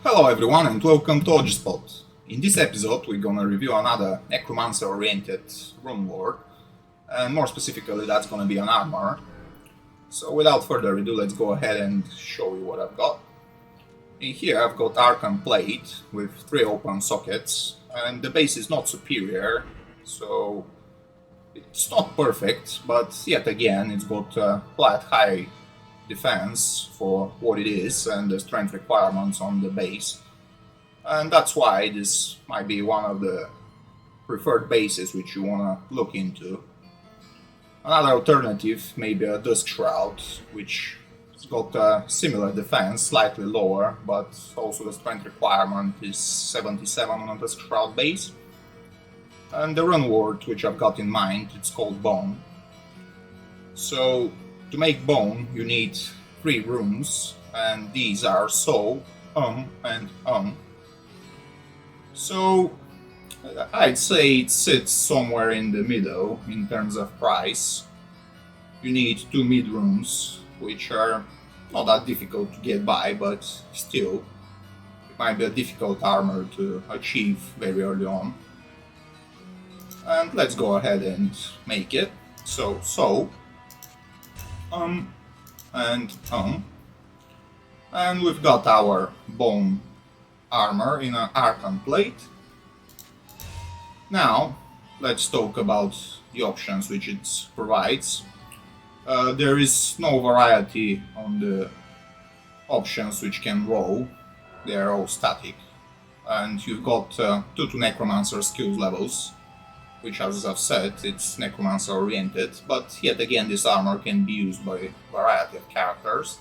Hello everyone and welcome to OGspot. In this episode we're gonna review another necromancer oriented Runeword, and more specifically that's gonna be an armor. So without further ado, let's go ahead and show you what I've got. In here I've got Archon plate with 3 open sockets, and the base is not superior, so it's not perfect, but yet again it's got quite high defense for what it is and the strength requirements on the base, and that's why this might be one of the preferred bases which you want to look into. Another alternative may be a Dusk Shroud, which has got a similar defense, slightly lower, but also the strength requirement is 77 on a Dusk Shroud base. And the Runeword which I've got in mind, it's called Bone. So to make Bone, you need 3 runes, and these are So, and So I'd say it sits somewhere in the middle in terms of price. You need 2 mid runes, which are not that difficult to get by, but still, it might be a difficult armor to achieve very early on. And let's go ahead and make it. And we've got our bone armor in an Archon plate. Now let's talk about the options which it provides. There is no variety on the options which can roll, they are all static, and you've got 2 to Necromancer skills levels, which, as I've said, it's Necromancer oriented, but yet again this armor can be used by a variety of characters.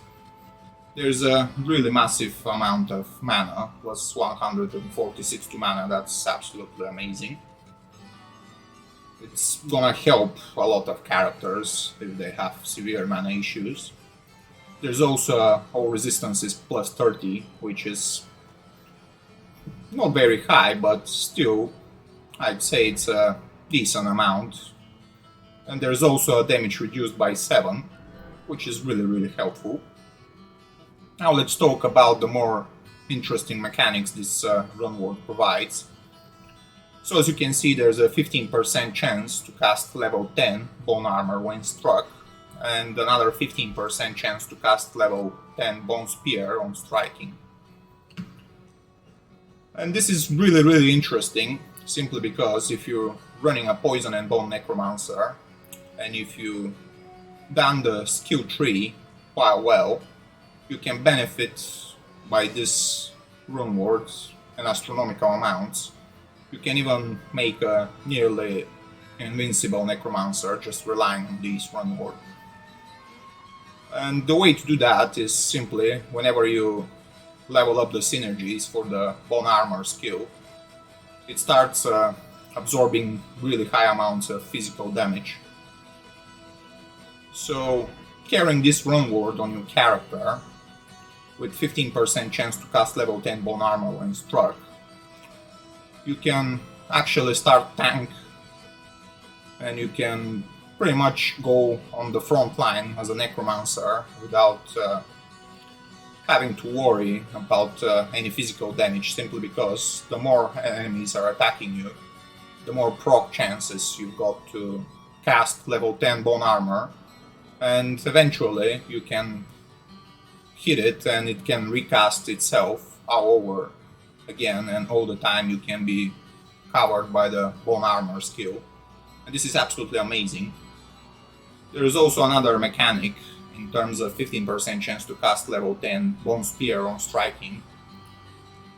There's a really massive amount of mana, plus 146 to mana, that's absolutely amazing. It's gonna help a lot of characters if they have severe mana issues. There's also all resistances plus 30, which is not very high, but still I'd say it's a decent amount. And there's also a damage reduced by 7, which is really helpful. Now let's talk about the more interesting mechanics this Runeword provides. So as you can see, there's a 15% chance to cast level 10 Bone Armor when struck, and another 15% chance to cast level 10 Bone Spear on striking. And this is really interesting, simply because if you're running a Poison and Bone Necromancer, and if you done the skill tree quite well, you can benefit by this Runeword in astronomical amounts. You can even make a nearly invincible Necromancer just relying on this Runeword. And the way to do that is simply, whenever you level up the synergies for the Bone Armor skill, it starts absorbing really high amounts of physical damage. So carrying this Runeword on your character, with 15% chance to cast level 10 Bone Armor when struck, you can actually start tank, and you can pretty much go on the front line as a Necromancer without having to worry about any physical damage, simply because the more enemies are attacking you, the more proc chances you've got to cast level 10 Bone Armor, and eventually you can hit it and it can recast itself all over again, and all the time you can be covered by the Bone Armor skill. And this is absolutely amazing. There is also another mechanic in terms of 15% chance to cast level 10 Bone Spear on striking.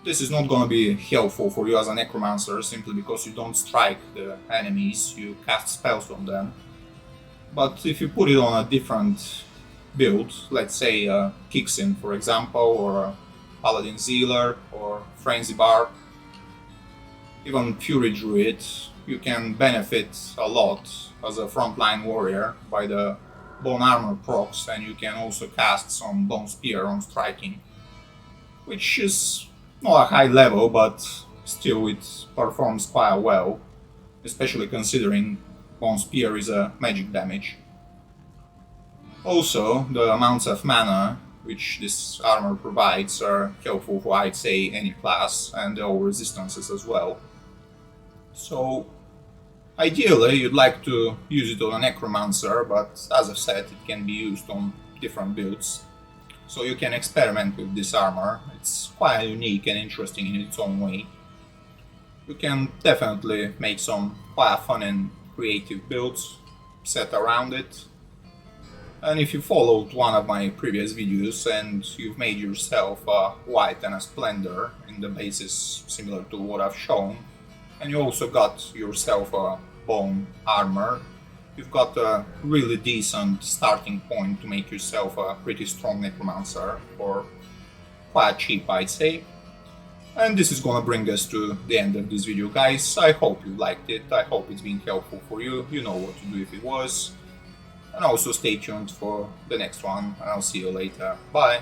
This is not going to be helpful for you as a Necromancer, simply because you don't strike the enemies, you cast spells on them. But if you put it on a different build, let's say Kixin for example, or a Paladin Zealer, or Frenzy Bar, even Fury Druid, you can benefit a lot as a frontline warrior by the Bone Armor procs, and you can also cast some Bone Spear on striking, which is not a high level, but still it performs quite well, especially considering Bone Spear is a magic damage. Also, the amounts of mana which this armor provides, are helpful for, I'd say, any class, and all resistances as well. So ideally you'd like to use it on a Necromancer, but as I've said, it can be used on different builds. So you can experiment with this armor. It's quite unique and interesting in its own way. You can definitely make some quite fun and creative builds set around it. And if you followed one of my previous videos and you've made yourself a White and a Splendor in the bases similar to what I've shown, and you also got yourself a Bone armor, you've got a really decent starting point to make yourself a pretty strong Necromancer for quite cheap, I'd say. And this is gonna bring us to the end of this video, guys. I hope you liked it, I hope it's been helpful for you, you know what to do if it was. And also stay tuned for the next one, and I'll see you later. Bye!